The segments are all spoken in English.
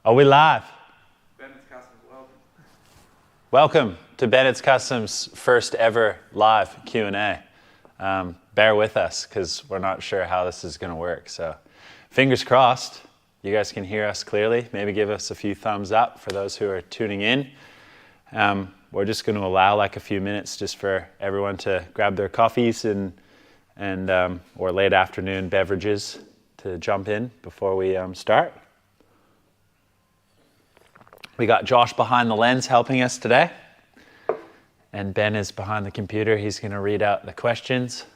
Are we live? Bennett's Customs, welcome. Welcome to Bennett's Customs' first ever live Q&A. Bear with us because we're not sure how this is going to work. So fingers crossed you guys can hear us clearly. Maybe give us a few thumbs up for those who are tuning in. We're just going to allow like a few minutes just for everyone to grab their coffees and or late afternoon beverages to jump in before we start. We got Josh behind the lens helping us today. And Ben is behind the computer. He's going to read out the questions.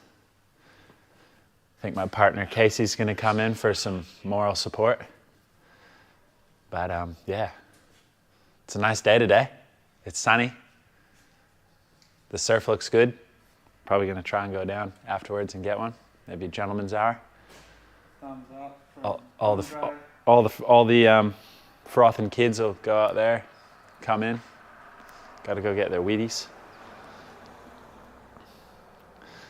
I think my partner Casey's going to come in for some moral support. But yeah, it's a nice day today. It's sunny. The surf looks good. Probably going to try and go down afterwards and get one. Maybe a gentleman's hour. Thumbs up from All the frothing kids will go out there, come in. Got to go get their Wheaties.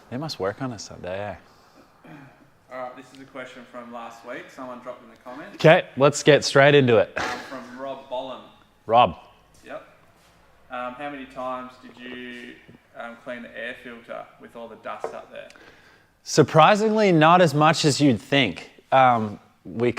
They must work on us someday, eh? All right, this is a question from last week. Someone dropped in the comments. Okay, let's get straight into it. From Rob Bollin. Rob. Yep. How many times did you clean the air filter with all the dust up there? Surprisingly, not as much as you'd think. We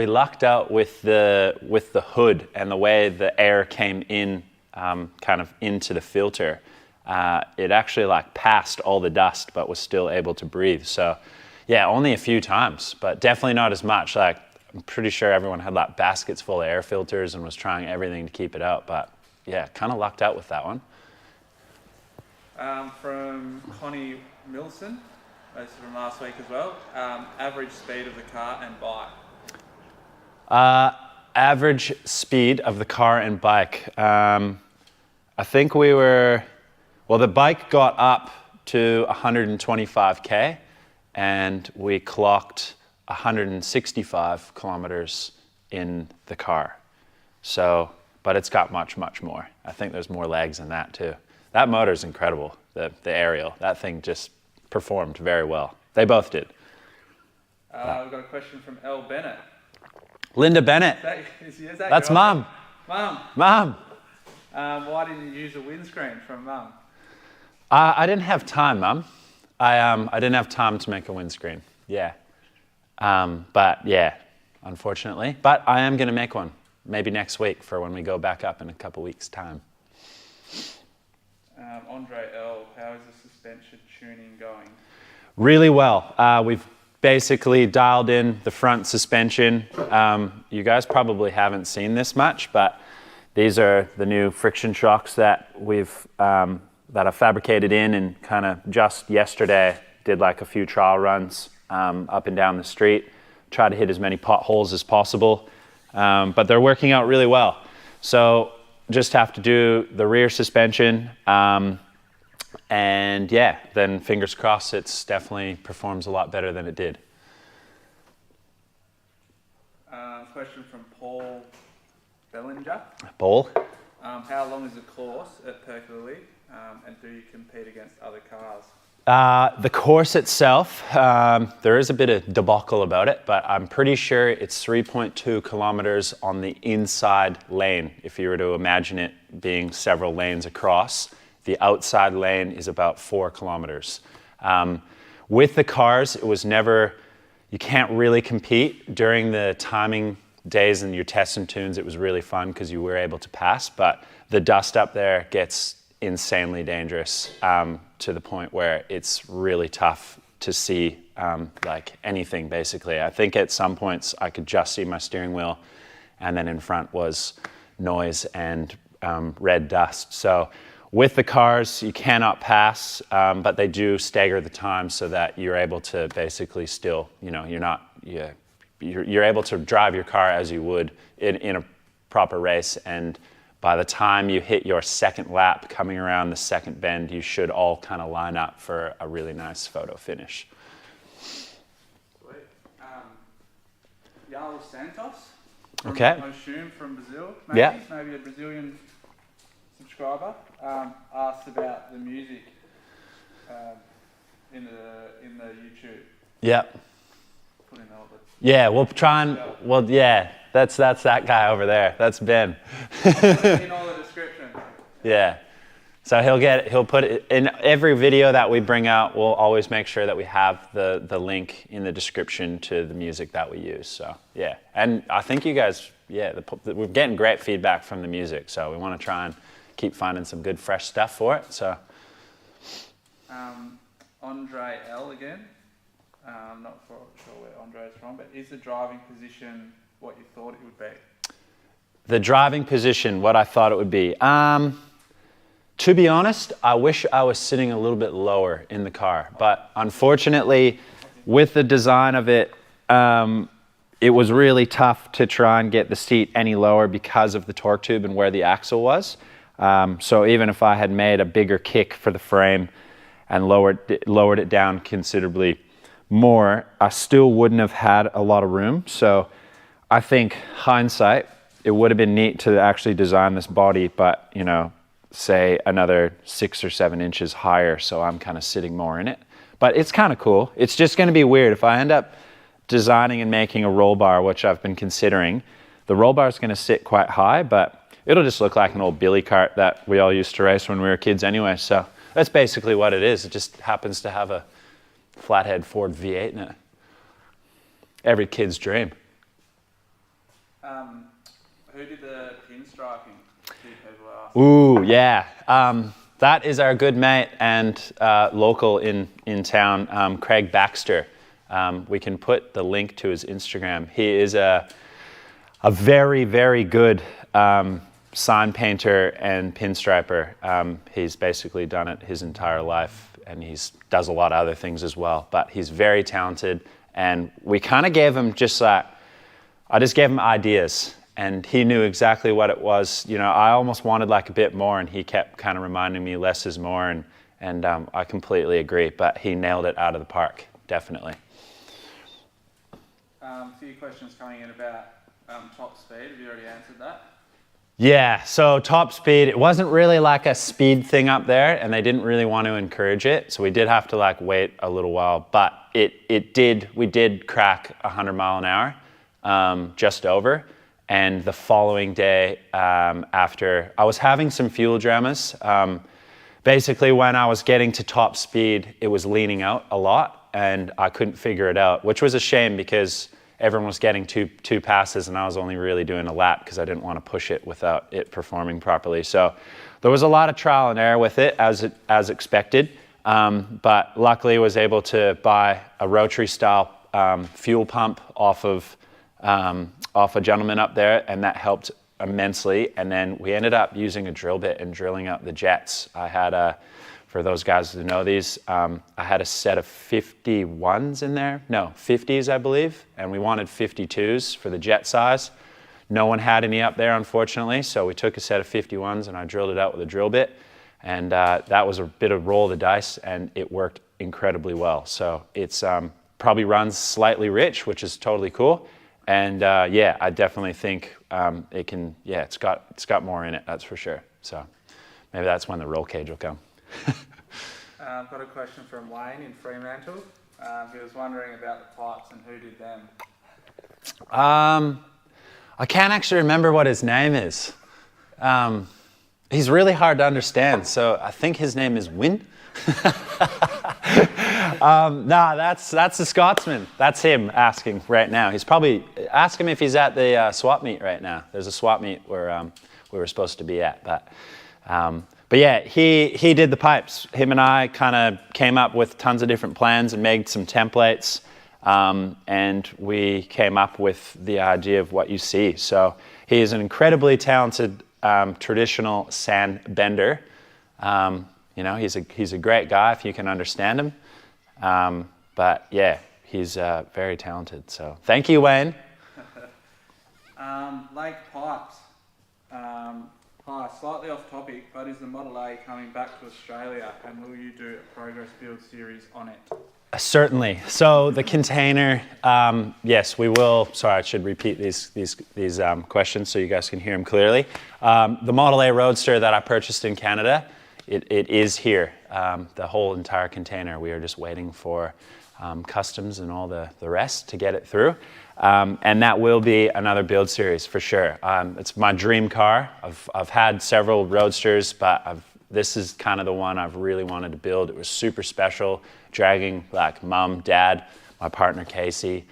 lucked out with the hood and the way the air came in, kind of into the filter. It actually like passed all the dust, but was still able to breathe. So, yeah, only a few times, but definitely not as much. Like I'm pretty sure everyone had like baskets full of air filters and was trying everything to keep it out. But yeah, kind of lucked out with that one. From Connie Milson. This is from last week as well. Average speed of the car and bike. Average speed of the car and bike. I think the bike got up to 125k and we clocked 165 kilometers in the car. So, but it's got much, much more. I think there's more legs than that too. That motor's incredible, the aerial. That thing just performed very well. They both did. We've got a question from L. Bennett. Linda Bennett. Is that That's your Mum. Mum. Why didn't you use a windscreen from Mum? I didn't have time, Mum. I didn't have time to make a windscreen. Yeah. But yeah, unfortunately. But I am going to make one. Maybe next week for when we go back up in a couple weeks' time. Andre L., how is the suspension tuning going? Really well. We've basically dialed in the front suspension. You guys probably haven't seen this much, but these are the new friction shocks that I fabricated in and kind of just yesterday did like a few trial runs up and down the street. Try to hit as many potholes as possible, but they're working out really well. So just have to do the rear suspension, and yeah, then fingers crossed it's definitely performs a lot better than it did. Question from Paul Bellinger. Paul? How long is the course at Percoley, and do you compete against other cars? The course itself, there is a bit of debacle about it, but I'm pretty sure it's 3.2 kilometers on the inside lane. If you were to imagine it being several lanes across, the outside lane is about 4 kilometers. With the cars, it was never, you can't really compete. During the timing days and your tests and tunes, it was really fun because you were able to pass, but the dust up there gets insanely dangerous to the point where it's really tough to see like anything basically. I think at some points I could just see my steering wheel and then in front was noise and red dust. So with the cars you cannot pass, but they do stagger the time so that you're able to basically still, you're able to drive your car as you would in a proper race, and by the time you hit your second lap coming around the second bend, you should all kind of line up for a really nice photo finish. Sweet. Yael Santos, Okay. I assume from Brazil, Yeah. maybe a Brazilian subscriber, asked about the music in the YouTube. Yeah. Put in all the Yeah, we'll try and, well, yeah, that's that guy over there. That's Ben. In all the description. Yeah. So he'll put it in every video that we bring out. We'll always make sure that we have the link in the description to the music that we use. So yeah, and I think you guys, we're getting great feedback from the music. So we want to try and keep finding some good fresh stuff for it. So Andre L again. I'm not sure where Andre is from, but is the driving position what you thought it would be? The driving position, what I thought it would be. To be honest, I wish I was sitting a little bit lower in the car, but unfortunately, with the design of it, it was really tough to try and get the seat any lower because of the torque tube and where the axle was. So even if I had made a bigger kick for the frame and lowered it down considerably more, I still wouldn't have had a lot of room. So I think hindsight, it would have been neat to actually design this body, but say another 6 or 7 inches higher, so I'm kind of sitting more in it. But it's kind of cool. It's just going to be weird if I end up designing and making a roll bar, which I've been considering. The roll bar is going to sit quite high, but it'll just look like an old billy cart that we all used to race when we were kids anyway. So that's basically what it is. It just happens to have a flathead Ford V8 in it. Every kid's dream. Who did the pinstriping? Ooh, yeah. That is our good mate and local in town, Craig Baxter. We can put the link to his Instagram. He is a very, very good sign painter and pinstriper. He's basically done it his entire life, and does a lot of other things as well. But he's very talented, and we kind of gave him I just gave him ideas. And he knew exactly what it was. I almost wanted like a bit more, and he kept kind of reminding me less is more, and I completely agree. But he nailed it out of the park, definitely. A few questions coming in about top speed. Have you already answered that? Yeah, so top speed, it wasn't really like a speed thing up there, and they didn't really want to encourage it. So we did have to wait a little while, but we did crack 100 mile an hour, just over. And the following day, after I was having some fuel dramas, basically when I was getting to top speed, it was leaning out a lot, and I couldn't figure it out, which was a shame because everyone was getting two passes, and I was only really doing a lap because I didn't want to push it without it performing properly. So there was a lot of trial and error with it, as expected, but luckily I was able to buy a rotary style fuel pump off a gentleman up there, and that helped immensely. And then we ended up using a drill bit and drilling out the jets. I had for those guys who know these, I had a set of 51s in there. No, 50s, I believe. And we wanted 52s for the jet size. No one had any up there, unfortunately. So we took a set of 51s and I drilled it out with a drill bit. And that was a bit of roll of the dice, and it worked incredibly well. So it's probably runs slightly rich, which is totally cool. And I definitely think it can. Yeah, it's got more in it. That's for sure. So maybe that's when the roll cage will come. I've got a question from Wayne in Fremantle. He was wondering about the pipes and who did them. I can't actually remember what his name is. He's really hard to understand. So I think his name is Win. That's the Scotsman. That's him asking right now. He's probably ask him if he's at the swap meet right now. There's a swap meet where we were supposed to be at, but yeah, he did the pipes. Him and I kind of came up with tons of different plans and made some templates, and we came up with the idea of what you see. So he is an incredibly talented traditional sand bender. He's a great guy if you can understand him. But yeah, he's very talented. So thank you, Wayne. Lake pipes. Hi, slightly off topic, but is the Model A coming back to Australia, and will you do a progress build series on it? Certainly. So the container, yes, we will. Sorry, I should repeat these questions so you guys can hear them clearly. The Model A Roadster that I purchased in Canada, it is here. The whole entire container. We are just waiting for customs and all the rest to get it through. And that will be another build series for sure. It's my dream car. I've had several Roadsters, but this is kind of the one I've really wanted to build. It was super special, dragging like mum, dad, my partner Casey,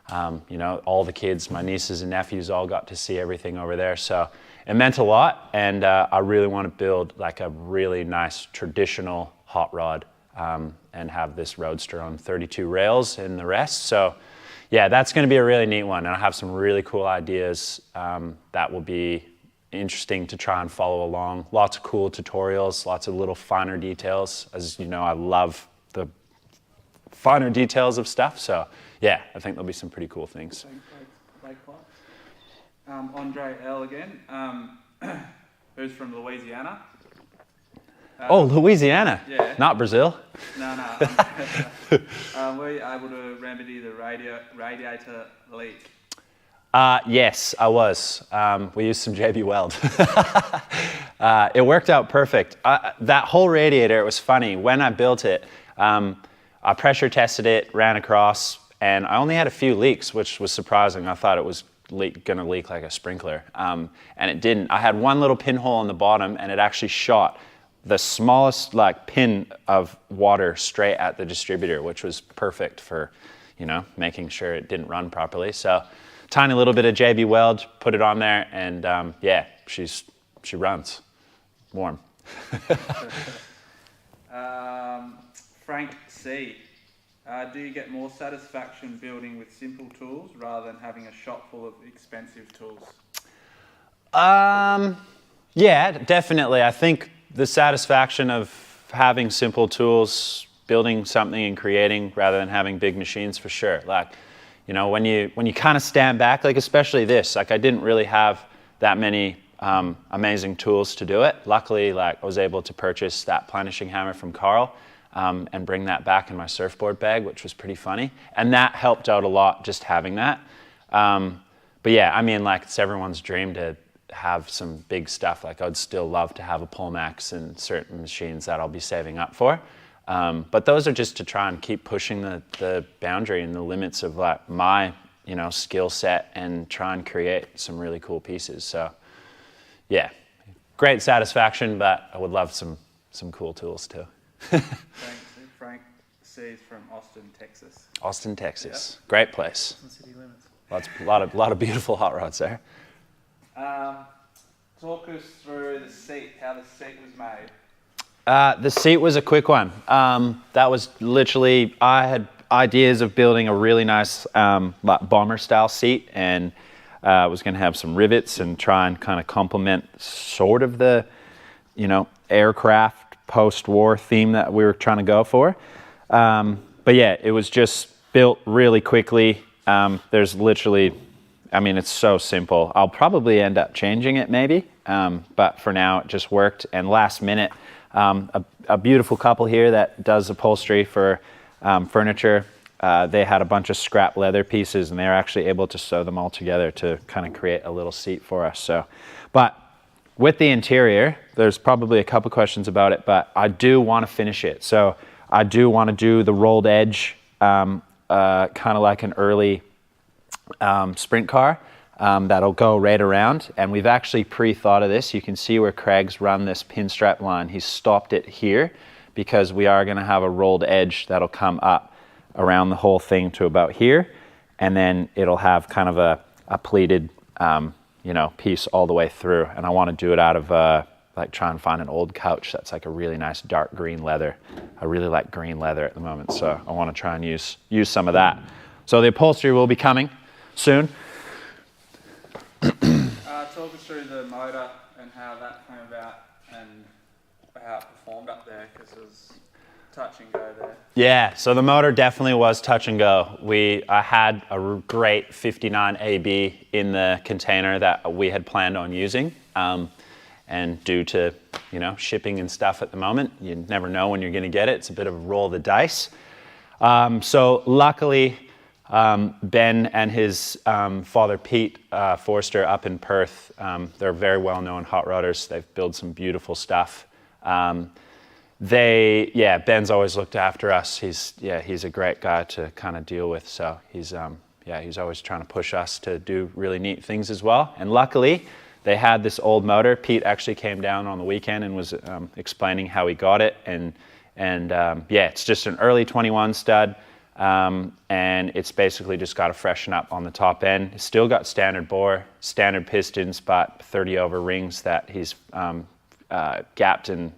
all the kids, my nieces and nephews all got to see everything over there. So it meant a lot, and I really want to build like a really nice traditional hot rod and have this Roadster on 32 rails and the rest. So yeah, that's going to be a really neat one, and I have some really cool ideas that will be interesting to try and follow along. Lots of cool tutorials, lots of little finer details. As you know, I love the finer details of stuff, so yeah, I think there'll be some pretty cool things. Andre L again, who's from Louisiana. Louisiana? Yeah. Not Brazil? No. Were you able to remedy the radiator leak? Yes, I was. We used some JB Weld. It worked out perfect. That whole radiator, it was funny. When I built it, I pressure tested it, ran across, and I only had a few leaks, which was surprising. I thought it was going to leak like a sprinkler, and it didn't. I had one little pinhole on the bottom, and it actually shot the smallest like pin of water straight at the distributor, which was perfect for, making sure it didn't run properly. So tiny little bit of JB Weld, put it on there, and yeah, she runs warm. Frank C. Do you get more satisfaction building with simple tools rather than having a shop full of expensive tools? Yeah, definitely. I think the satisfaction of having simple tools, building something and creating rather than having big machines, for sure. Like, when you kind of stand back, like especially this, like I didn't really have that many amazing tools to do it. Luckily, like I was able to purchase that planishing hammer from Carl and bring that back in my surfboard bag, which was pretty funny. And that helped out a lot, just having that. But yeah, I mean, like it's everyone's dream to have some big stuff. Like I'd still love to have a Pullmax and certain machines that I'll be saving up for. But those are just to try and keep pushing the boundary and the limits of like my, skill set and try and create some really cool pieces. So yeah, great satisfaction, but I would love some cool tools too. Frank C is from Austin, Texas. Austin, Texas. Yep. Great place. City limits. A lot of beautiful hot rods there. Talk us through the seat, how the seat was made. The seat was a quick one. That was literally, I had ideas of building a really nice bomber style seat, and was going to have some rivets and try and kind of complement sort of the, aircraft post-war theme that we were trying to go for. But yeah, it was just built really quickly. There's literally, it's so simple. I'll probably end up changing it maybe, but for now it just worked. And last minute, a beautiful couple here that does upholstery for furniture. They had a bunch of scrap leather pieces, and they were actually able to sew them all together to kind of create a little seat for us. So, but with the interior, there's probably a couple questions about it, but I do want to finish it. So I do want to do the rolled edge, kind of like an early sprint car that'll go right around. And we've actually pre-thought of this. You can see where Craig's run this pinstripe line. He's stopped it here because we are going to have a rolled edge that'll come up around the whole thing to about here. And then it'll have kind of a pleated piece all the way through. And I want to do it out of like try and find an old couch that's like a really nice dark green leather. I really like green leather at the moment, so I want to try and use some of that. So the upholstery will be coming soon. Talk us through the motor and how that came about and how it performed up there, because it was touch and go there. Yeah, so the motor definitely was touch and go. I had a great 59 AB in the container that we had planned on using. And due to, shipping and stuff at the moment, you never know when you're going to get it. It's a bit of a roll of the dice. So luckily, Ben and his father Pete Forster up in Perth, they're very well-known hot rodders. They've built some beautiful stuff. Ben's always looked after us. He's a great guy to kind of deal with. So he's always trying to push us to do really neat things as well. And luckily, they had this old motor. Pete actually came down on the weekend and was explaining how he got it. And it's just an early 21 stud. And it's basically just got to freshen up on the top end. It's still got standard bore, standard pistons, but 30 over rings that he's gapped and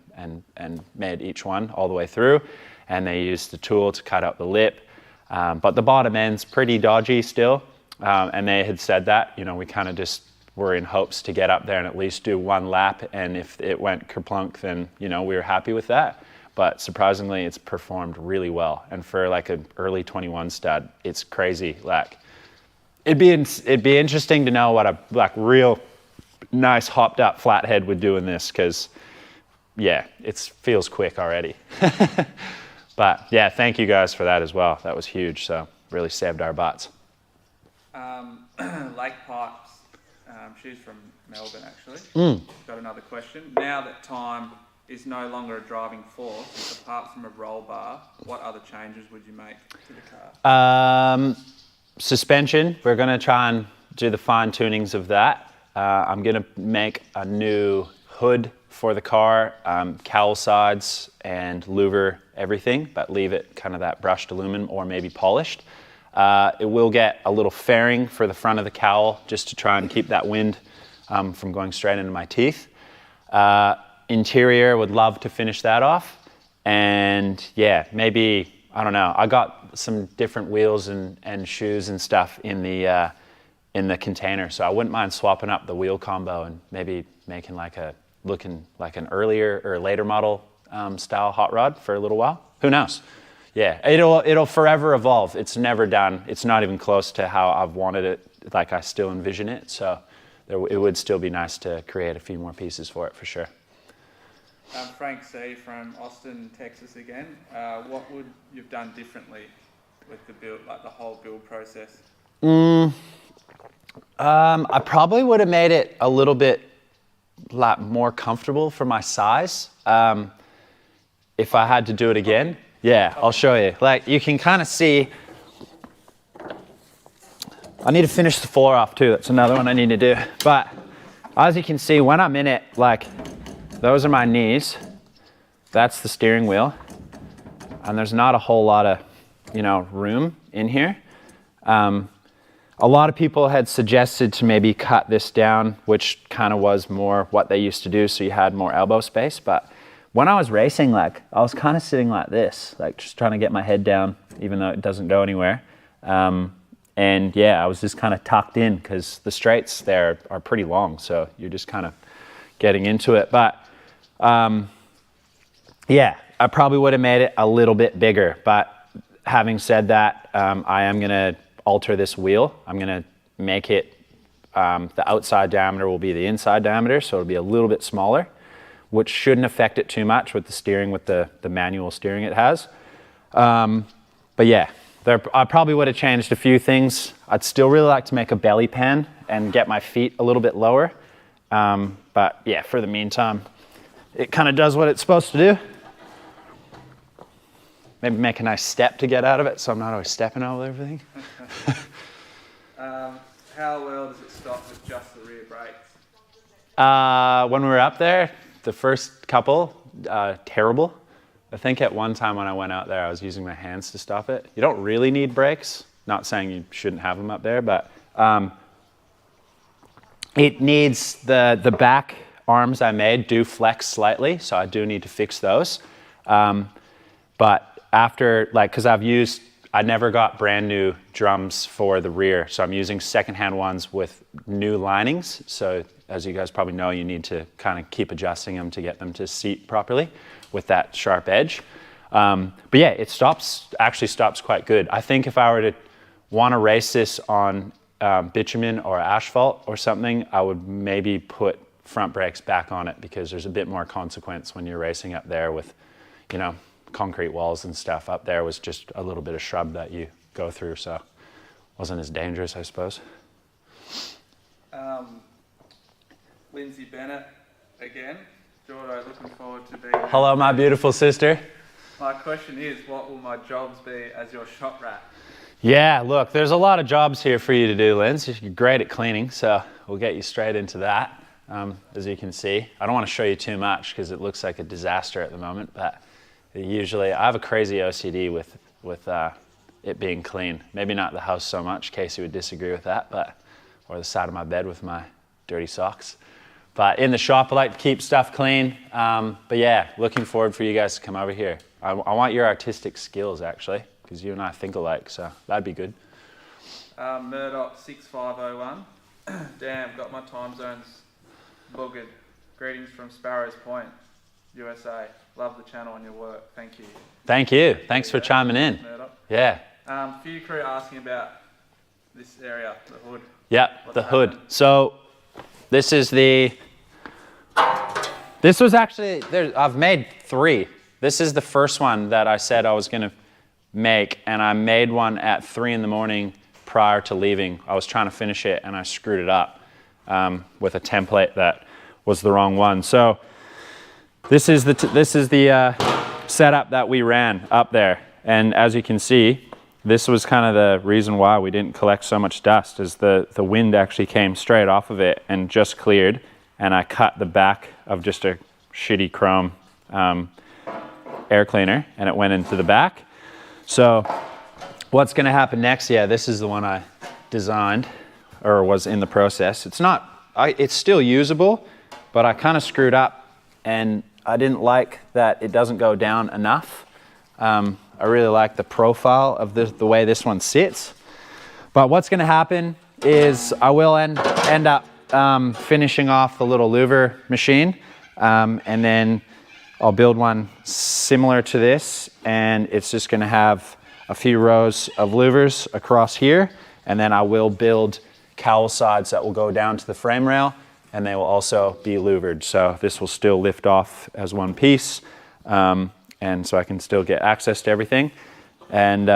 made each one all the way through. And they used the tool to cut out the lip. But the bottom end's pretty dodgy still. And they had said that, we kind of just were in hopes to get up there and at least do one lap. And if it went kerplunk, then, we were happy with that. But surprisingly, it's performed really well. And for like an early 21 stud, it's crazy. Like, it'd be interesting to know what a real nice hopped up flathead would do in this, because it feels quick already. But yeah, thank you guys for that as well. That was huge. So really saved our butts. Lake Pipes, she's from Melbourne actually. Got another question. Now that time is no longer a driving force, apart from a roll bar, what other changes would you make to the car? Suspension, we're going to try and do the fine tunings of that. I'm going to make a new hood for the car, cowl sides and louver everything, but leave it kind of that brushed aluminum or maybe polished. It will get a little fairing for the front of the cowl just to try and keep that wind from going straight into my teeth. Interior, would love to finish that off. And maybe, I don't know, I got some different wheels and shoes and stuff in the container, so I wouldn't mind swapping up the wheel combo and maybe making looking like an earlier or later model style hot rod for a little while. Who knows? Yeah, it'll forever evolve. It's never done. It's not even close to how I've wanted it, like I still envision it. So it would still be nice to create a few more pieces for it for sure. Frank C. from Austin, Texas again. What would you've done differently with the build, like the whole build process? I probably would have made it a little bit more comfortable for my size. If I had to do it again. Yeah, I'll show you. Like, you can kind of see. I need to finish the floor off too. That's another one I need to do. But as you can see, when I'm in it, like, those are my knees. That's the steering wheel. And there's not a whole lot of, room in here. A lot of people had suggested to maybe cut this down, which kind of was more what they used to do, so you had more elbow space. But when I was racing, I was kind of sitting like this, just trying to get my head down, even though it doesn't go anywhere. I was just kind of tucked in because the straights there are pretty long, so you're just kind of getting into it. But I probably would have made it a little bit bigger. But having said that, I am going to alter this wheel. I'm going to make it, the outside diameter will be the inside diameter, so it'll be a little bit smaller, which shouldn't affect it too much with the steering, with the manual steering it has. I probably would have changed a few things. I'd still really like to make a belly pan and get my feet a little bit lower. For the meantime, it kind of does what it's supposed to do. Maybe make a nice step to get out of it so I'm not always stepping over everything. How well does it stop with just the rear brakes? When we were up there, the first couple, terrible. I think at one time when I went out there, I was using my hands to stop it. You don't really need brakes. Not saying you shouldn't have them up there, but it needs the back arms I made do flex slightly, so I do need to fix those. But after, because I never got brand new drums for the rear, so I'm using secondhand ones with new linings. So as you guys probably know, you need to kind of keep adjusting them to get them to seat properly with that sharp edge. It actually stops quite good. I think if I were to want to race this on bitumen or asphalt or something, I would maybe put front brakes back on it because there's a bit more consequence when you're racing up there with, concrete walls and stuff. Up there was just a little bit of shrub that you go through, so wasn't as dangerous, I suppose. Lindsay Bennett again. Jordo, looking forward to being here. Hello, my beautiful sister. My question is, what will my jobs be as your shop rat? Yeah, look, there's a lot of jobs here for you to do, Linz. You're great at cleaning, so we'll get you straight into that. As you can see, I don't want to show you too much because it looks like a disaster at the moment, but usually I have a crazy OCD with it being clean. Maybe not the house so much, Casey would disagree with that, or the side of my bed with my dirty socks. But in the shop, I like to keep stuff clean. But yeah, looking forward for you guys to come over here. I want your artistic skills, actually, because you and I think alike, so that'd be good. Murdoch 6501. Damn, got my time zones boogered. Greetings from Sparrows Point, USA. Love the channel and your work. Thank you. Thank you. Thanks for chiming in. Murdoch. Yeah. Few crew asking about this area, the hood. Yeah, What's the happening? hood. So this was actually, I've made 3. This is the first one that I said I was going to make, and I made one at 3 in the morning prior to leaving. I was trying to finish it and I screwed it up with a template that was the wrong one. So this is the setup that we ran up there, and as you can see, this was kind of the reason why we didn't collect so much dust, is the wind actually came straight off of it and just cleared, and I cut the back of just a shitty chrome air cleaner and it went into the back. So what's going to happen next? Yeah, this is the one I designed, or was in the process. It's still usable, but I kind of screwed up and I didn't like that it doesn't go down enough. I really like the profile of the way this one sits. But what's going to happen is I will end up finishing off the little louver machine, and then I'll build one similar to this, and it's just going to have a few rows of louvers across here, and then I will build cowl sides that will go down to the frame rail, and they will also be louvered. So this will still lift off as one piece, and so I can still get access to everything. And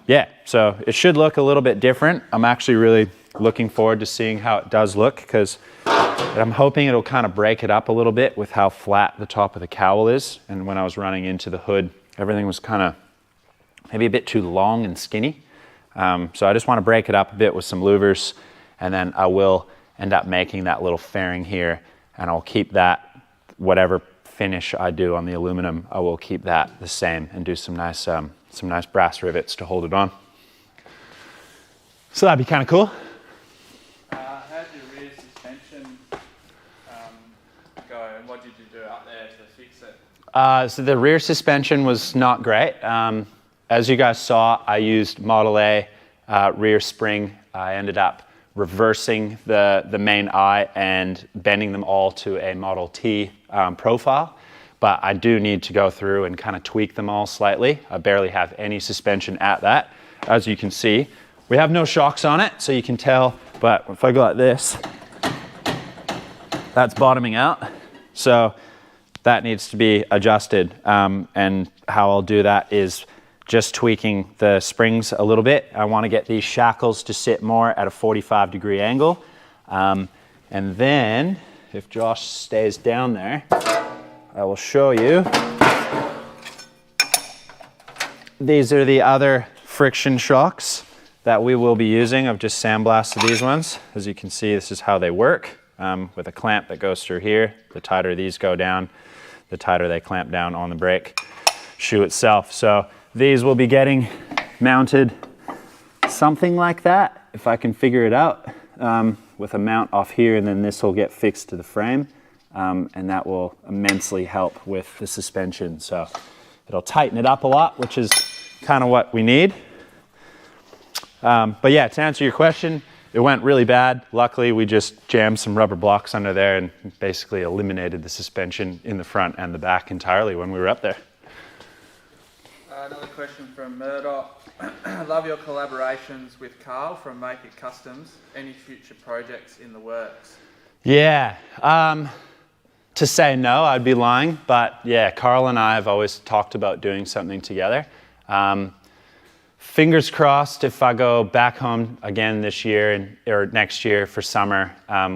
yeah, so it should look a little bit different. I'm actually really looking forward to seeing how it does look, because I'm hoping it'll kind of break it up a little bit with how flat the top of the cowl is. And when I was running into the hood, everything was kind of maybe a bit too long and skinny. So I just want to break it up a bit with some louvers, and then I will end up making that little fairing here, and I'll keep that, whatever finish I do on the aluminum, I will keep that the same and do some nice brass rivets to hold it on. So that'd be kind of cool. How'd your rear suspension go, and what did you do up there to fix it? So the rear suspension was not great. As you guys saw, I used Model A rear spring. I ended up reversing the main eye and bending them all to a Model T profile. But I do need to go through and kind of tweak them all slightly. I barely have any suspension at that. As you can see, we have no shocks on it, so you can tell, but if I go like this, that's bottoming out. So that needs to be adjusted. And how I'll do that is just tweaking the springs a little bit. I want to get these shackles to sit more at a 45-degree angle. And then, if Josh stays down there, I will show you. These are the other friction shocks that we will be using. I've just sandblasted these ones. As you can see, this is how they work, with a clamp that goes through here. The tighter these go down, the tighter they clamp down on the brake shoe itself. So these will be getting mounted something like that, if I can figure it out, with a mount off here, and then this will get fixed to the frame, and that will immensely help with the suspension. So it'll tighten it up a lot, which is kind of what we need. But yeah, to answer your question, it went really bad. Luckily, we just jammed some rubber blocks under there and basically eliminated the suspension in the front and the back entirely when we were up there. Another question from Murdoch. Love your collaborations with Carl from Make It Customs. Any future projects in the works? Yeah, to say no, I'd be lying. But yeah, Carl and I have always talked about doing something together. fingers crossed, if I go back home again this year or next year for summer,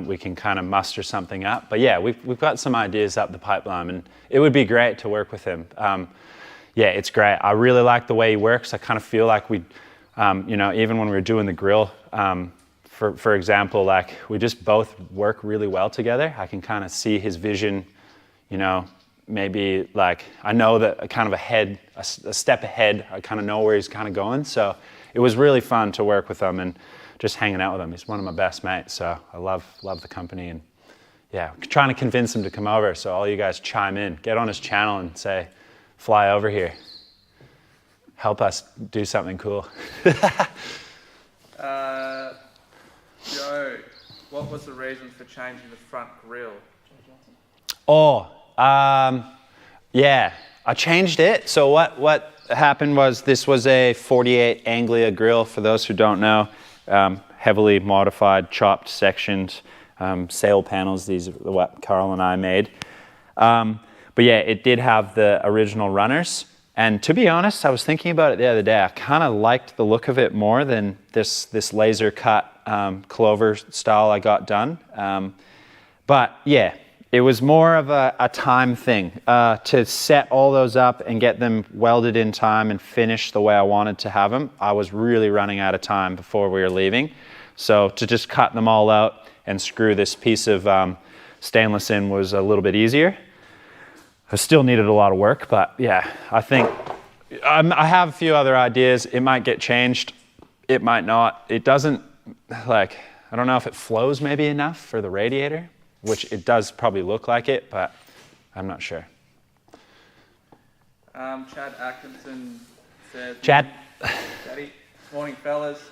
we can kind of muster something up. But yeah, we've got some ideas up the pipeline, and it would be great to work with him. Yeah, it's great. I really like the way he works. I kind of feel like we, even when we were doing the grill, for example, like we just both work really well together. I can kind of see his vision, maybe like I know that kind of a step ahead. I kind of know where he's kind of going. So it was really fun to work with him and just hanging out with him. He's one of my best mates. So I love the company, and yeah, trying to convince him to come over. So all you guys chime in, get on his channel and say, fly over here. Help us do something cool. Joe, what was the reason for changing the front grille? Yeah, I changed it. So what happened was this was a 48 Anglia grill, for those who don't know, heavily modified, chopped sections, sail panels. These are what Carl and I made. But yeah, it did have the original runners. And to be honest, I was thinking about it the other day. I kind of liked the look of it more than this laser cut clover style I got done. But yeah, it was more of a time thing to set all those up and get them welded in time and finished the way I wanted to have them. I was really running out of time before we were leaving. So to just cut them all out and screw this piece of stainless in was a little bit easier. I still needed a lot of work, but yeah, I think I have a few other ideas. It might get changed. It might not. It doesn't, I don't know if it flows maybe enough for the radiator, which it does probably look like it, but I'm not sure. Chad Atkinson says, Chad. Daddy, morning fellas,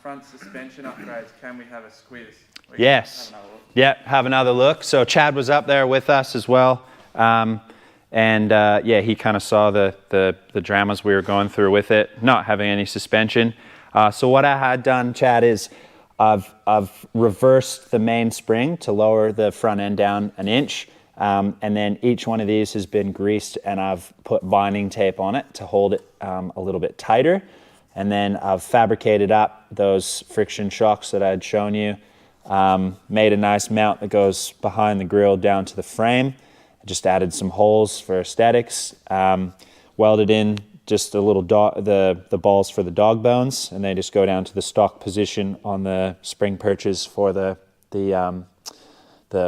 front suspension upgrades, can we have a squiz? Yes. Have another look. So Chad was up there with us as well. He kind of saw the dramas we were going through with it, not having any suspension. So what I had done, Chad, is I've reversed the mainspring to lower the front end down an inch. And then each one of these has been greased, and I've put binding tape on it to hold it a little bit tighter. And then I've fabricated up those friction shocks that I had shown you, made a nice mount that goes behind the grill down to the frame. Just added some holes for aesthetics, welded in just a little the balls for the dog bones, and they just go down to the stock position on the spring perches for the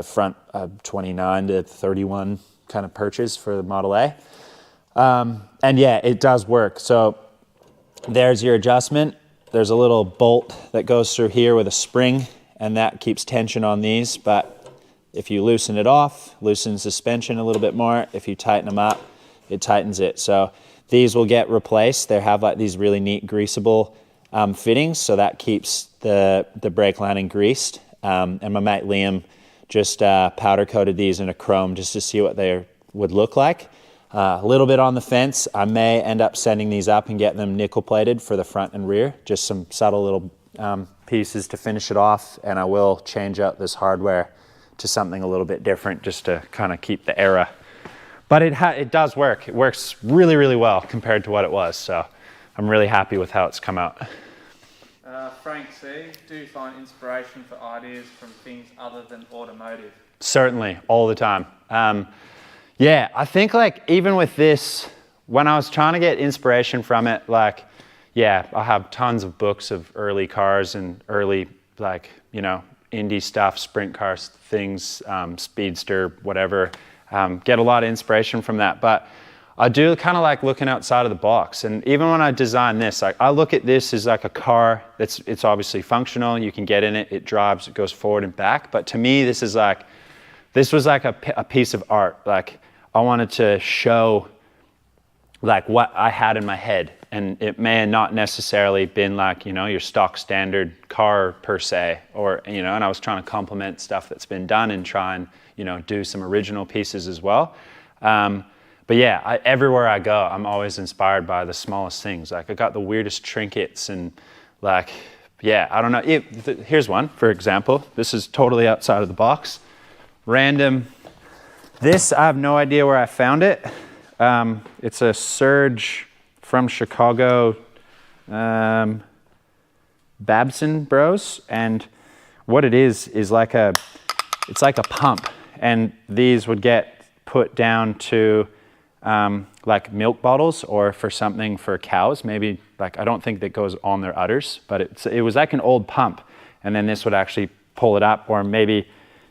front 29 to 31 kind of perches for the Model A. And yeah, it does work. So there's your adjustment. There's a little bolt that goes through here with a spring, and that keeps tension on these, but if you loosen it off, loosens suspension a little bit more. If you tighten them up, it tightens it. So these will get replaced. They have like these really neat greasable fittings, so that keeps the brake lining greased. And my mate Liam just powder coated these in a chrome just to see what they would look like. A little bit on the fence. I may end up sending these up and get them nickel plated for the front and rear. Just some subtle little pieces to finish it off, and I will change out this hardware to something a little bit different just to kind of keep the era. But it does work. It works really, really well compared to what it was. So I'm really happy with how it's come out. Frank C, do you find inspiration for ideas from things other than automotive? Certainly, all the time. Yeah, I think like even with this, when I was trying to get inspiration from it, I have tons of books of early cars and early indie stuff, sprint cars, things, speedster, whatever. Get a lot of inspiration from that. But I do kind of like looking outside of the box. And even when I design this, I look at this as like a car it's obviously functional. You can get in it, it drives, it goes forward and back. But to me, this was like a piece of art. Like I wanted to show like what I had in my head. And it may not necessarily been like, your stock standard car per se, or, and I was trying to complement stuff that's been done and try and, do some original pieces as well. But yeah, everywhere I go, I'm always inspired by the smallest things. Like I got the weirdest trinkets and I don't know. Here's one, for example. This is totally outside of the box. Random. This, I have no idea where I found it. It's a Surge from Chicago Babson Bros, and what it is like it's like a pump, and these would get put down to like milk bottles or for something for cows, maybe, like I don't think that goes on their udders, but it was like an old pump, and then this would actually pull it up, or maybe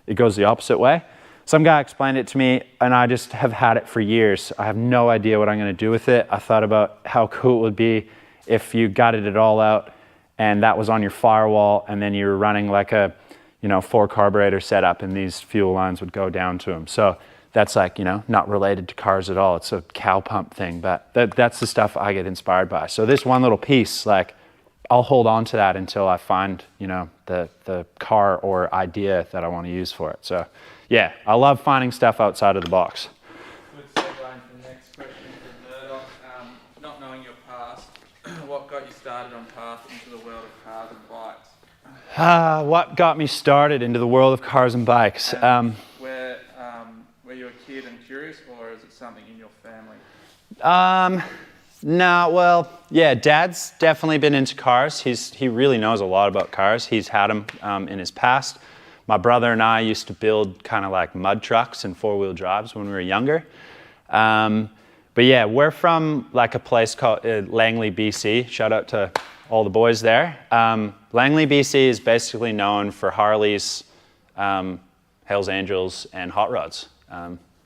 it goes the opposite way. Some guy explained it to me, and I just have had it for years. I have no idea what I'm going to do with it. I thought about how cool it would be if you gutted it all out and that was on your firewall, and then you were running like a 4 carburetor setup, and these fuel lines would go down to them. So that's like, not related to cars at all. It's a cow pump thing, but that's the stuff I get inspired by. So this one little piece, like, I'll hold on to that until I find, the car or idea that I want to use for it. So yeah, I love finding stuff outside of the box. Good segue into the next question from Murdoch. Not knowing your past, what got you started on path into the world of cars and bikes? What got me started into the world of cars and bikes? Were you a kid and curious, or is it something in your family? No, well, yeah, Dad's definitely been into cars. He really knows a lot about cars. He's had them in his past. My brother and I used to build kind of like mud trucks and 4-wheel drives when we were younger. But yeah, we're from like a place called Langley, BC. Shout out to all the boys there. Langley, BC is basically known for Harleys, Hells Angels, and hot rods.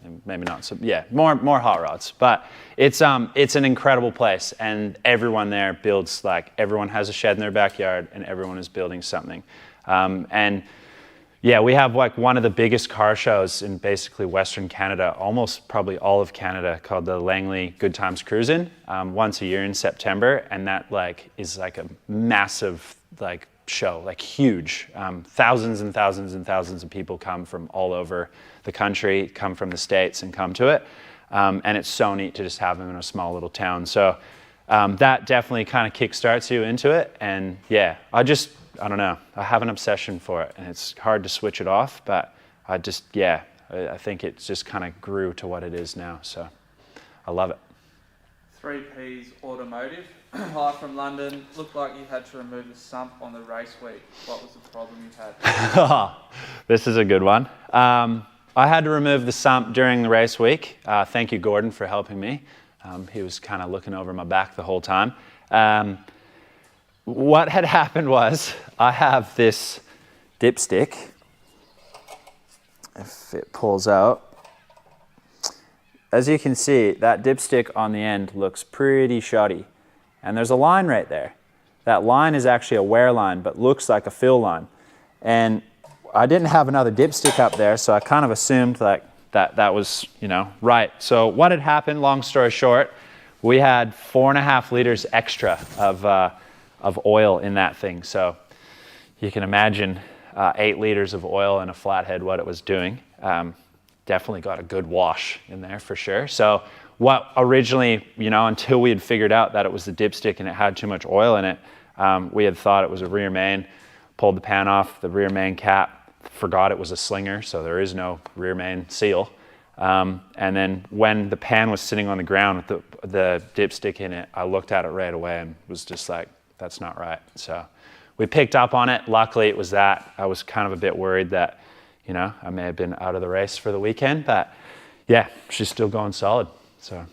And maybe not so, yeah, more hot rods. But it's an incredible place, and everyone there builds, like, everyone has a shed in their backyard, and everyone is building something. And yeah, we have like one of the biggest car shows in basically Western Canada, almost probably all of Canada, called the Langley Good Times Cruisin', once a year in September, and that like is like a massive like show, like huge. Thousands and thousands and thousands of people come from all over the country, come from the States and come to it, and it's so neat to just have them in a small little town. So that definitely kind of kickstarts you into it, and yeah, I don't know, I have an obsession for it, and it's hard to switch it off, but I think it just kind of grew to what it is now, so I love it. 3Ps Automotive. Hi from London. Looked like you had to remove the sump on the race week. What was the problem you had? This is a good one. I had to remove the sump during the race week. Thank you, Gordon, for helping me. He was kind of looking over my back the whole time. What had happened was, I have this dipstick. If it pulls out. As you can see, that dipstick on the end looks pretty shoddy. And there's a line right there. That line is actually a wear line, but looks like a fill line. And I didn't have another dipstick up there, so I kind of assumed like that was, right. So what had happened, long story short, we had 4.5 liters extra of oil in that thing. So you can imagine 8 liters of oil in a flathead, what it was doing. Definitely got a good wash in there for sure. So what originally, until we had figured out that it was the dipstick and it had too much oil in it, we had thought it was a rear main, pulled the pan off, the rear main cap, forgot it was a slinger, so there is no rear main seal. And then when the pan was sitting on the ground with the dipstick in it, I looked at it right away and was just like, that's not right. So we picked up on it. Luckily it was that. I was kind of a bit worried that, I may have been out of the race for the weekend, but yeah, she's still going solid. So.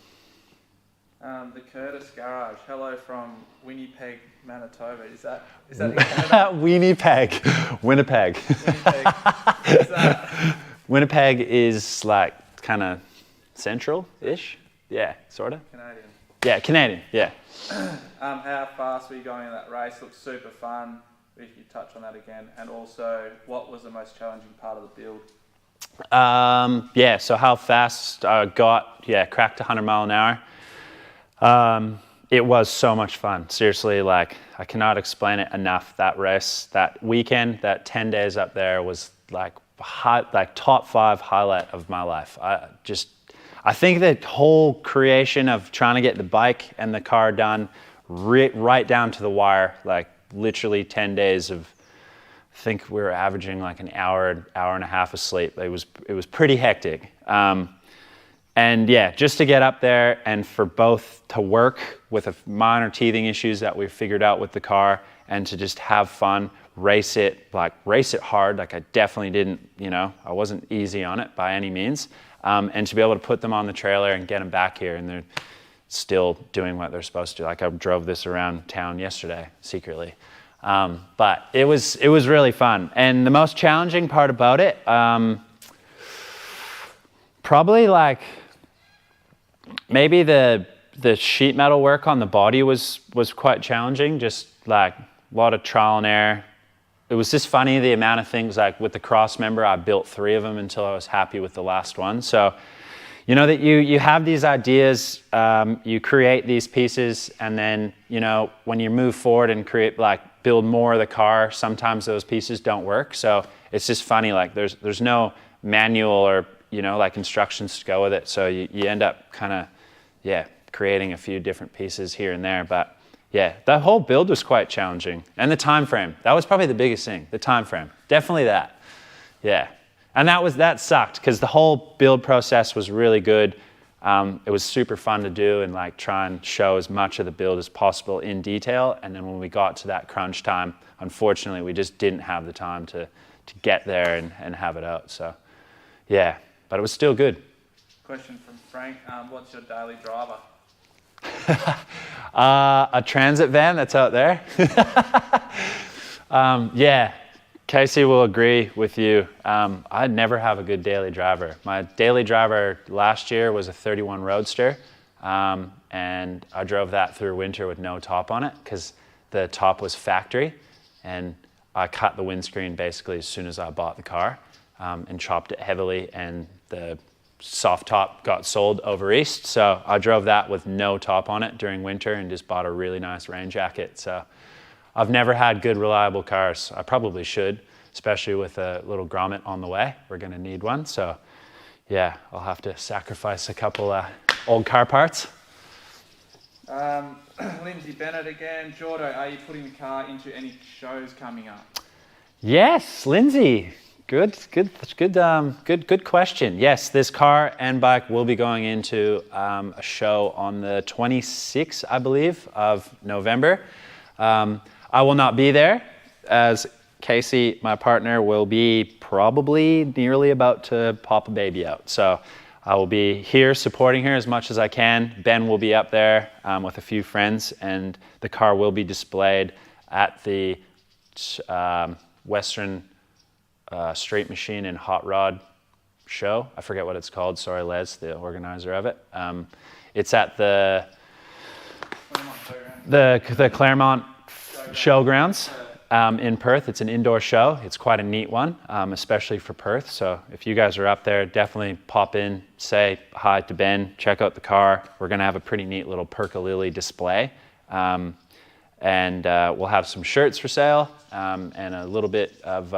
The Curtis Garage. Hello from Winnipeg, Manitoba. Is that in Canada? Winnipeg. Winnipeg. Is that? Winnipeg is like kind of central-ish. Yeah, sort of. Canadian. Yeah, Canadian. Yeah. How fast were you going in that race? Looked super fun. If you touch on that again, and also, what was the most challenging part of the build? So how fast I got, cracked 100 mile an hour. It was so much fun. Seriously, like, I cannot explain it enough. That race, that weekend, that 10 days up there was like top 5 highlight of my life. I think the whole creation of trying to get the bike and the car done right down to the wire, like literally 10 days of, I think we were averaging like an hour and a half of sleep. It was pretty hectic. And yeah, just to get up there and for both to work with a minor teething issues that we figured out with the car and to just have fun, race it hard. Like I definitely didn't, I wasn't easy on it by any means. And to be able to put them on the trailer and get them back here and they're still doing what they're supposed to. Like I drove this around town yesterday secretly. But it was really fun. And the most challenging part about it, probably like maybe the sheet metal work on the body was quite challenging, just like a lot of trial and error. It was just funny the amount of things, like with the cross member, I built 3 of them until I was happy with the last one. So, that you have these ideas, you create these pieces, and then, when you move forward and build more of the car, sometimes those pieces don't work. So it's just funny, like there's no manual or, instructions to go with it. So you end up kind of, creating a few different pieces here and there. But yeah, that whole build was quite challenging. And the time frame, that was probably the biggest thing, the time frame. Definitely that. Yeah. And that sucked because the whole build process was really good. It was super fun to do and try and show as much of the build as possible in detail. And then when we got to that crunch time, unfortunately, we just didn't have the time to get there and have it out. So yeah, but it was still good. Question from Frank, what's your daily driver? A transit van that's out there. Yeah, Casey will agree with you. I never have a good daily driver. My daily driver last year was a 31 Roadster, and I drove that through winter with no top on it because the top was factory, and I cut the windscreen basically as soon as I bought the car, and chopped it heavily, and the soft top got sold over east, so I drove that with no top on it during winter and just bought a really nice rain jacket. So I've never had good reliable cars. I probably should, especially with a little grommet on the way. We're going to need one, so yeah, I'll have to sacrifice a couple old car parts. Lindsay Bennett again. Jordo, are you putting the car into any shows coming up? Yes, Lindsay. Good question. Yes, this car and bike will be going into a show on the 26th, I believe, of November. I will not be there, as Casey, my partner, will be probably nearly about to pop a baby out. So I will be here supporting her as much as I can. Ben will be up there with a few friends, and the car will be displayed at the Western Street Machine and Hot Rod show. I forget what it's called. Sorry, Les, the organizer of it. It's at the Claremont Showgrounds in Perth. It's an indoor show. It's quite a neat one, especially for Perth. So if you guys are up there, definitely pop in, say hi to Ben, check out the car. We're going to have a pretty neat little Percolili display. And we'll have some shirts for sale and a little bit of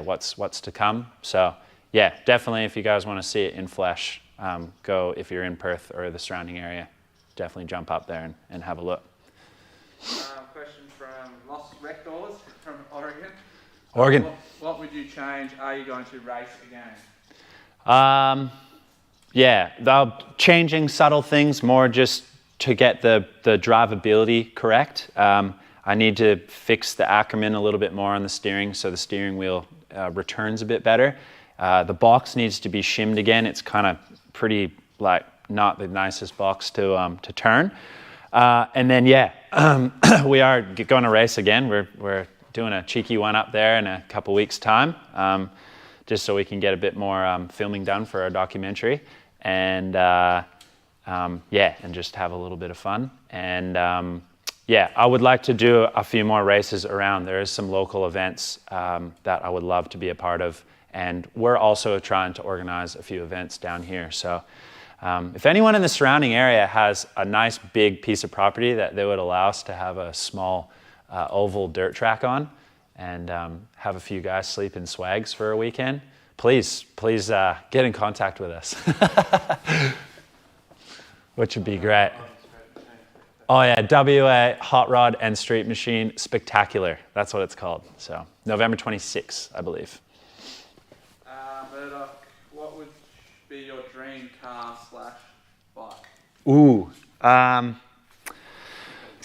what's to come. So yeah, definitely if you guys want to see it in flesh, go if you're in Perth or the surrounding area, definitely jump up there and have a look. Question from Lost Rectors from Oregon. Oregon. What would you change? Are you going to race again? Changing subtle things, more just to get the drivability correct. I need to fix the Ackerman a little bit more on the steering so the steering wheel returns a bit better. The box needs to be shimmed again. It's kind of pretty not the nicest box to turn. And then we are going to race again. We're doing a cheeky one up there in a couple weeks' time, just so we can get a bit more filming done for our documentary, and just have a little bit of fun. And I would like to do a few more races around. There is some local events that I would love to be a part of, and we're also trying to organize a few events down here. So if anyone in the surrounding area has a nice big piece of property that they would allow us to have a small oval dirt track on and have a few guys sleep in swags for a weekend, please get in contact with us, which would be great. Oh yeah, WA Hot Rod and Street Machine Spectacular. That's what it's called. So November 26th, I believe. Murdoch, what would be your dream car / bike? Ooh,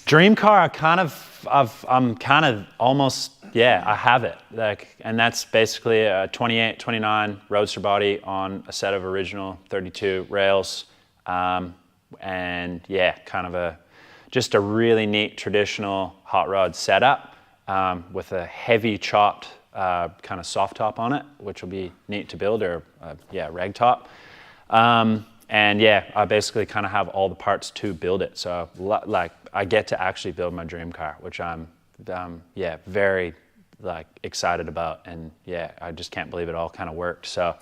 dream car. I'm kind of almost, I have it. Like, and that's basically a 28, 29 Roadster body on a set of original 32 rails, and kind of just a really neat traditional hot rod setup with a heavy chopped kind of soft top on it, which will be neat to build, or rag top. And I basically kind of have all the parts to build it. So like I get to actually build my dream car, which I'm very like excited about. And I just can't believe it all kind of worked. So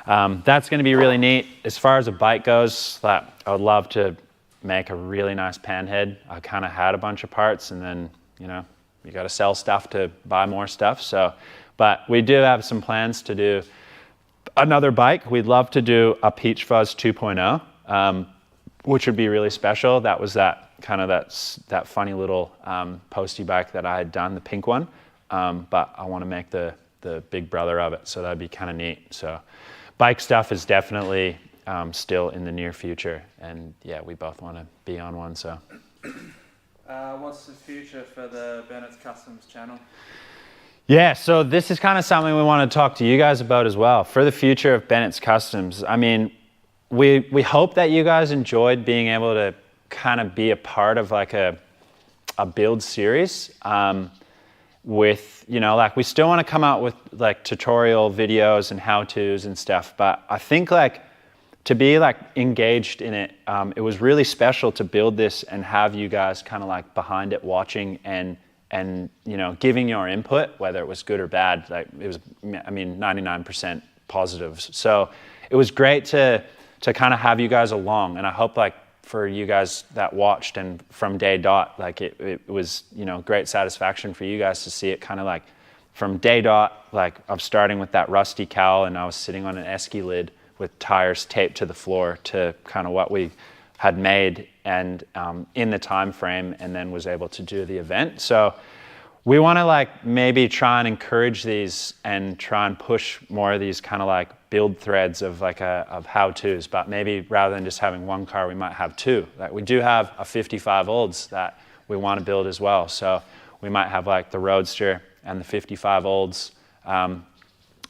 that's going to be really neat. As far as a bike goes, I would love to make a really nice panhead. I kind of had a bunch of parts, and then, you got to sell stuff to buy more stuff. So, but we do have some plans to do another bike. We'd love to do a Peach Fuzz 2.0, which would be really special. That was that funny little postie bike that I had done, the pink one. But I want to make the big brother of it, so that'd be kind of neat. So bike stuff is definitely still in the near future, and we both want to be on one. So what's the future for the Bennett's Customs channel? Yeah, so this is kind of something we want to talk to you guys about as well. For the future of Bennett's Customs, I mean, we hope that you guys enjoyed being able to kind of be a part of like a build series with, we still want to come out with like tutorial videos and how-tos and stuff, but I think like to be like engaged in it, it was really special to build this and have you guys kind of like behind it watching and giving your input, whether it was good or bad. Like it was, 99% positives. So it was great to kind of have you guys along, and I hope like for you guys that watched and from day dot, like it was great satisfaction for you guys to see it kind of like from day dot, like of starting with that rusty cowl, and I was sitting on an esky lid with tires taped to the floor, to kind of what we had made and in the time frame, and then was able to do the event. So we want to like maybe try and encourage these and try and push more of these kind of like build threads of like of how-tos, but maybe rather than just having one car, we might have two. Like we do have a 55 olds that we want to build as well. So we might have like the Roadster and the 55 olds.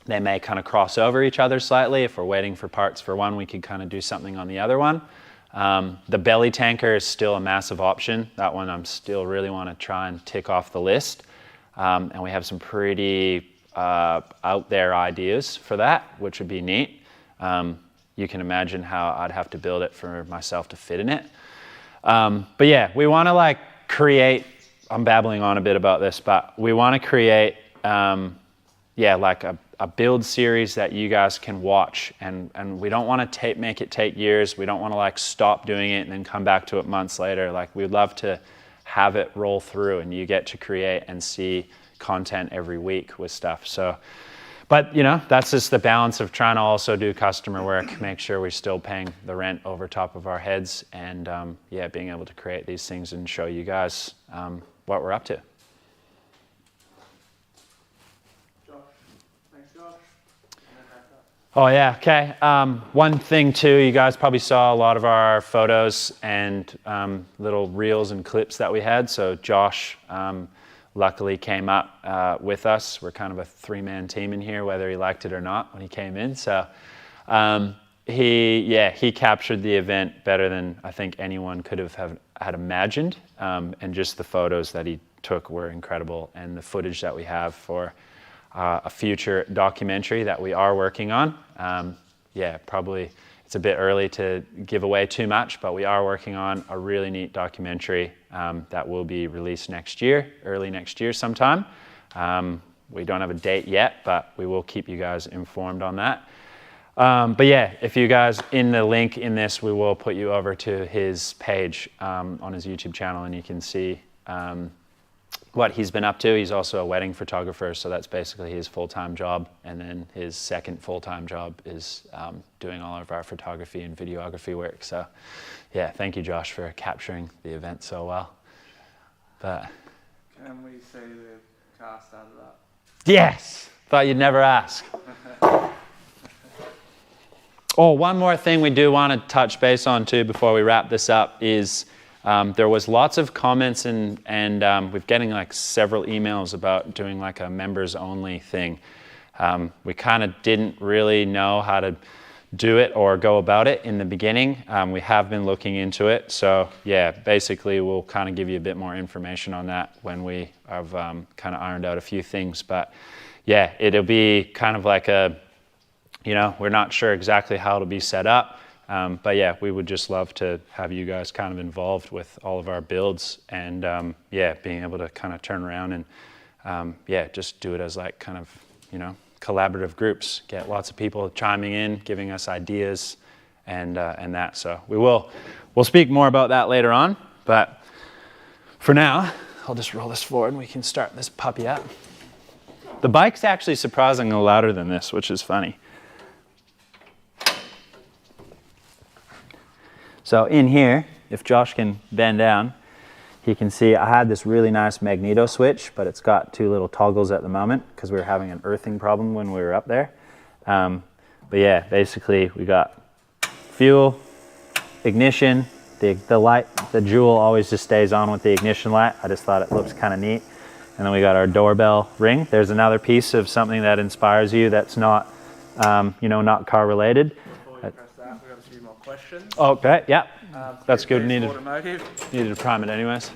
They may kind of cross over each other slightly. If we're waiting for parts for one, we could kind of do something on the other one. The belly tanker is still a massive option. That one I'm still really want to try and tick off the list. And we have some pretty out there ideas for that, which would be neat. You can imagine how I'd have to build it for myself to fit in it. But yeah, we want to like create, I'm babbling on a bit about this, but we want to create, like a build series that you guys can watch, and we don't want to make it take years. We don't want to like stop doing it and then come back to it months later. Like we'd love to have it roll through and you get to create and see content every week with stuff. So, but that's just the balance of trying to also do customer work, make sure we're still paying the rent over top of our heads, and being able to create these things and show you guys what we're up to. Oh yeah, okay. One thing too, you guys probably saw a lot of our photos and little reels and clips that we had. So Josh luckily came up with us. We're kind of a three-man team in here, whether he liked it or not when he came in. So he captured the event better than I think anyone could have had imagined. And just the photos that he took were incredible, and the footage that we have for a future documentary that we are working on. Probably it's a bit early to give away too much, but we are working on a really neat documentary that will be released next year, early next year sometime. We don't have a date yet, but we will keep you guys informed on that. But yeah, if you guys, in the link in this, we will put you over to his page on his YouTube channel, and you can see what he's been up to. He's also a wedding photographer, so that's basically his full-time job. And then his second full-time job is doing all of our photography and videography work. So yeah, thank you, Josh, for capturing the event so well. But can we see the car started up? Yes! Thought you'd never ask. Oh, one more thing we do want to touch base on too before we wrap this up is there was lots of comments and we're getting like several emails about doing like a members only thing. We kind of didn't really know how to do it or go about it in the beginning. We have been looking into it. So yeah, basically we'll kind of give you a bit more information on that when we have kind of ironed out a few things. But yeah, it'll be kind of like a, we're not sure exactly how it'll be set up. But yeah, we would just love to have you guys kind of involved with all of our builds and being able to kind of turn around and just do it as like kind of, collaborative groups, get lots of people chiming in, giving us ideas and that. So we'll speak more about that later on, but for now, I'll just roll this forward and we can start this puppy up. The bike's actually surprisingly louder than this, which is funny. So in here, if Josh can bend down, he can see I had this really nice magneto switch, but it's got two little toggles at the moment because we were having an earthing problem when we were up there. But yeah, basically we got fuel, ignition, the light, the jewel always just stays on with the ignition light. I just thought it looks kind of neat. And then we got our doorbell ring. There's another piece of something that inspires you that's not, not car related. Before you press that, we've got a few more questions. Okay, yeah. That's good. Automotive. Needed to prime it anyways.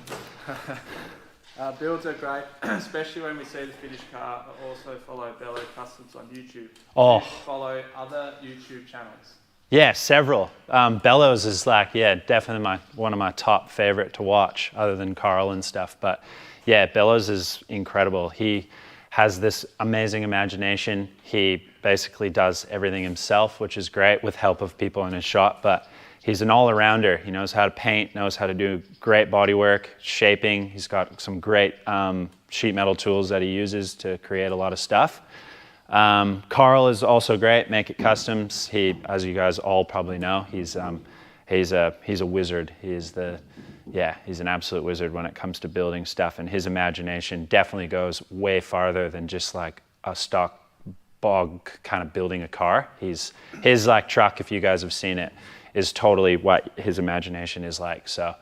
Builds are great, especially when we see the finished car. I also follow Bello Customs on YouTube. Oh. Do you follow other YouTube channels? Yeah, several. Bellows is like, definitely one of my top favorite to watch other than Carl and stuff. But yeah, Bellows is incredible. He has this amazing imagination. He basically does everything himself, which is great with help of people in his shop. But he's an all-arounder. He knows how to paint, knows how to do great bodywork, shaping. He's got some great sheet metal tools that he uses to create a lot of stuff. Carl is also great, Make It Customs. He, as you guys all probably know, he's a wizard. He's an absolute wizard when it comes to building stuff, and his imagination definitely goes way farther than just like a stock bog kind of building a car. His like truck, if you guys have seen it, is totally what his imagination is like. So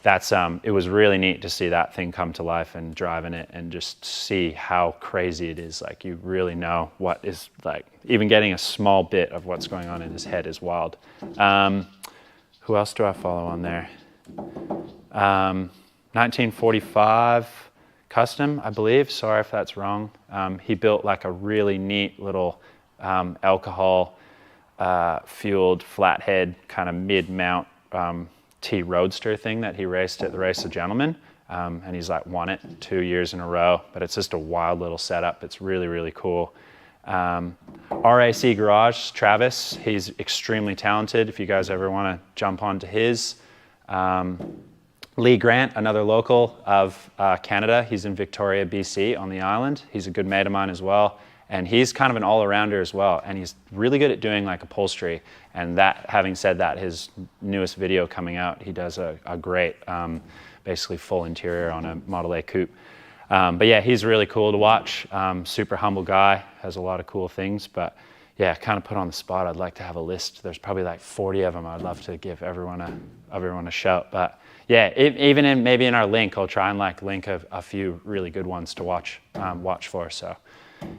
that's it was really neat to see that thing come to life and driving it and just see how crazy it is. Like you really know what is like, even getting a small bit of what's going on in his head is wild. Who else do I follow on there? 1945 Custom, I believe. Sorry if that's wrong. He built like a really neat little alcohol fueled flathead kind of mid-mount T Roadster thing that he raced at the Race of Gentlemen, and he's like won it 2 years in a row. But it's just a wild little setup. It's really, really cool. RAC Garage, Travis, he's extremely talented. If you guys ever want to jump onto his. Lee Grant, another local of Canada. He's in Victoria, BC on the island. He's a good mate of mine as well. And he's kind of an all-arounder as well. And he's really good at doing like upholstery. And that, having said that, his newest video coming out, he does a great, basically full interior on a Model A coupe. But yeah, he's really cool to watch. Super humble guy, has a lot of cool things. But yeah, kind of put on the spot, I'd like to have a list. There's probably like 40 of them. I'd love to give everyone a shout. But yeah, even maybe in our link, I'll try and like link a few really good ones to watch for. So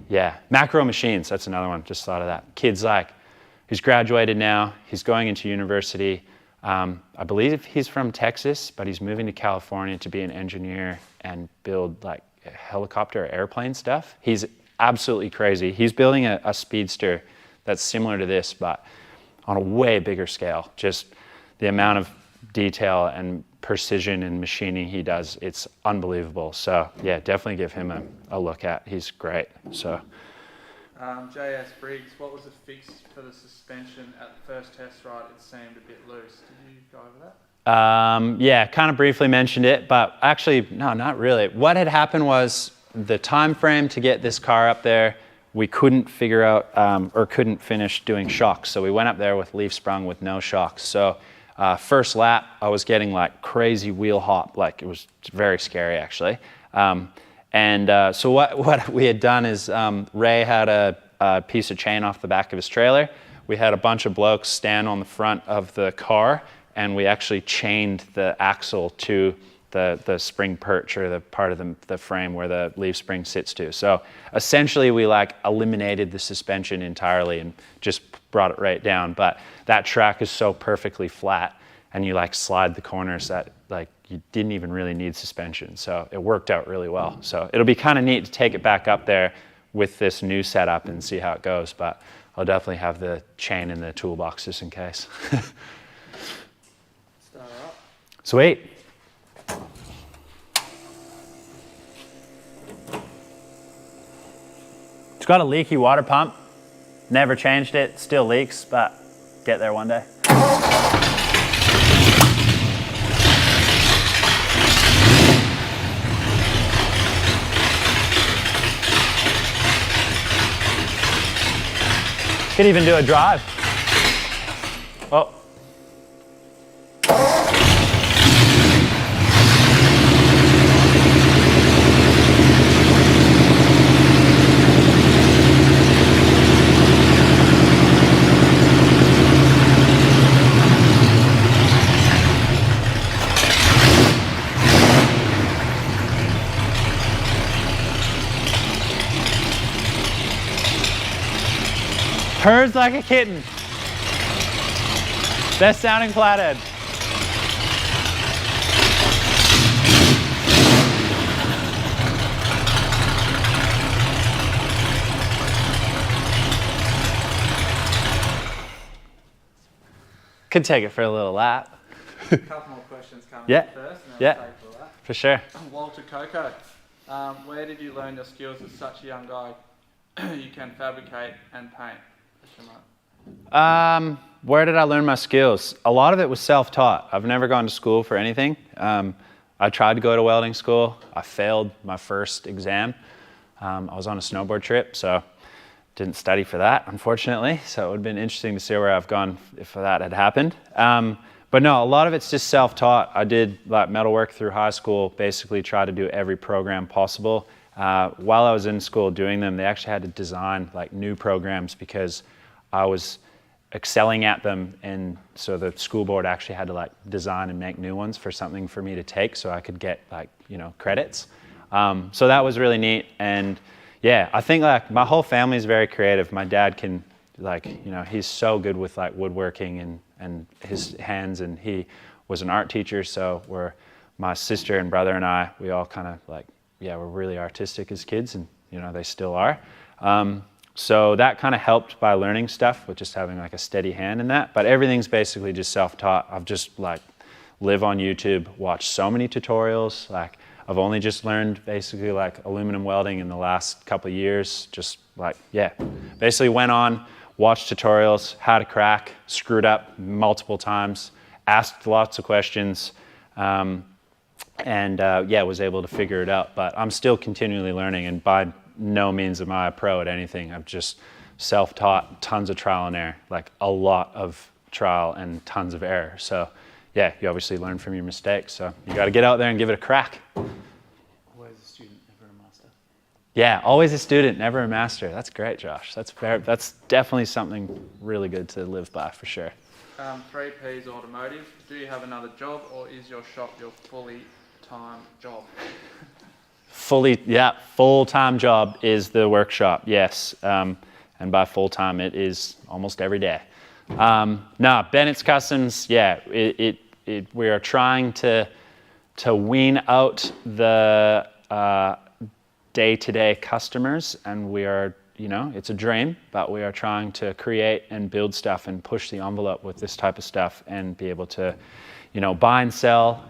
yeah, Macro Machines, that's another one. Just thought of that. Kid's like, he's graduated now. He's going into university. I believe he's from Texas, but he's moving to California to be an engineer and build like helicopter or airplane stuff. He's absolutely crazy. He's building a speedster that's similar to this, but on a way bigger scale. Just the amount of detail and precision and machining he does, it's unbelievable. So yeah, definitely give him a look at. He's great. So JS Briggs, what was the fix for the suspension at the first test ride? It seemed a bit loose. Did you go over that? Yeah, kind of briefly mentioned it, but actually, no, not really. What had happened was the time frame to get this car up there, we couldn't figure out or couldn't finish doing shocks. So we went up there with leaf sprung with no shocks. So first lap, I was getting like crazy wheel hop. Like it was very scary actually. So what we had done is Ray had a piece of chain off the back of his trailer. we had a bunch of blokes stand on the front of the car, and we actually chained the axle to the spring perch, or the part of the frame where the leaf spring sits to. So essentially we like eliminated the suspension entirely and just brought it right down. But that track is so perfectly flat, and you like slide the corners that like you didn't even really need suspension. So it worked out really well. So it'll be kind of neat to take it back up there with this new setup and see how it goes. But I'll definitely have the chain in the toolbox just in case. Start up. Sweet. It's got a leaky water pump. Never changed it, still leaks, but get there one day. Could even do a drive. Oh. Purrs like a kitten. Best sounding flathead. Could take it for a little lap. A couple more questions coming Yeah. up first, and then Yeah. we'll take all that. For sure. Walter Coco, where did you learn your skills as such a young guy? You can fabricate and paint. Where did I learn my skills? A lot of it was self-taught. I've never gone to school for anything. I tried to go to welding school. I failed my first exam. I was on a snowboard trip, so didn't study for that, unfortunately. So it would have been interesting to see where I've gone if that had happened. But no, a lot of it's just self-taught. I did like metalwork through high school, basically try to do every program possible. While I was in school doing them, they actually had to design like new programs because I was excelling at them, and so the school board actually had to like design and make new ones for something for me to take so I could get like, you know, credits. So that was really neat. And yeah, I think like my whole family is very creative. My dad can like, you know, he's so good with like woodworking and his hands, and he was an art teacher. So my sister and brother and I, we all kind of like, yeah, we're really artistic as kids, and you know, they still are. So that kind of helped by learning stuff with just having like a steady hand in that. But everything's basically just self-taught. I've just like live on YouTube, watch so many tutorials. Like I've only just learned basically like aluminum welding in the last couple of years. Just like, yeah, basically went on, watched tutorials, how to crack, screwed up multiple times, asked lots of questions, and yeah, was able to figure it out. But I'm still continually learning, and by no means am I a pro at anything. I've just self-taught, tons of trial and error, like a lot of trial and tons of error. So yeah, you obviously learn from your mistakes. So you got to get out there and give it a crack. Always a student, never a master. Yeah, always a student, never a master. That's great, Josh. That's definitely something really good to live by for sure. 3Ps Automotive, do you have another job, or is your shop your fully time job? Full-time job is the workshop, yes. And by full-time, it is almost every day. No, Bennett's Customs, yeah, we are trying to wean out the day-to-day customers, and we are, you know, it's a dream, but we are trying to create and build stuff and push the envelope with this type of stuff and be able to, you know, buy and sell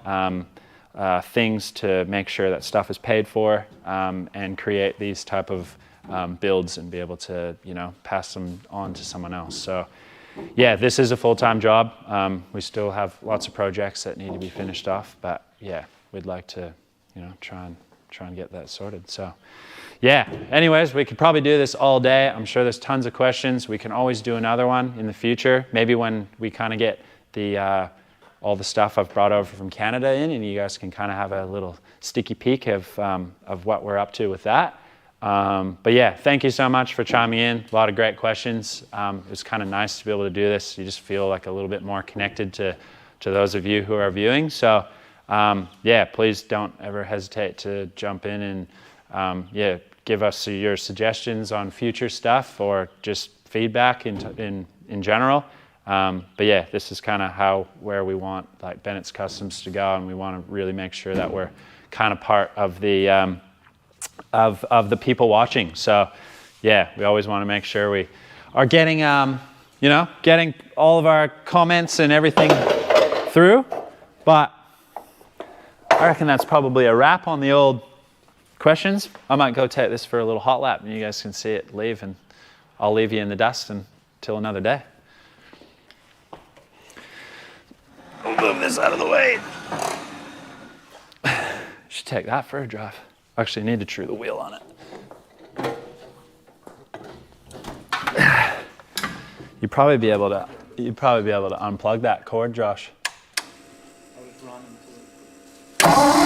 things to make sure that stuff is paid for, and create these type of builds and be able to, you know, pass them on to someone else. So yeah, this is a full-time job. We still have lots of projects that need to be finished off, but yeah, we'd like to, you know, try and get that sorted. So yeah, anyways, we could probably do this all day. I'm sure there's tons of questions. We can always do another one in the future, maybe when we kind of get the all the stuff I've brought over from Canada in, and you guys can kind of have a little sticky peek of what we're up to with that. But yeah, thank you so much for chiming in. A lot of great questions. It was kind of nice to be able to do this. You just feel like a little bit more connected to those of you who are viewing. So yeah, please don't ever hesitate to jump in and yeah, give us your suggestions on future stuff or just feedback in general. But yeah, this is kind of where we want like Bennett's Customs to go, and we want to really make sure that we're kind of part of the of the people watching. So yeah, we always want to make sure we are getting getting all of our comments and everything through. But I reckon that's probably a wrap on the old questions. I might go take this for a little hot lap and you guys can see it leave, and I'll leave you in the dust until another day. I'll move this out of the way. Should take that for a drive. Actually, I need to true the wheel on it. You'd probably be able to unplug that cord, Josh. I'll just run until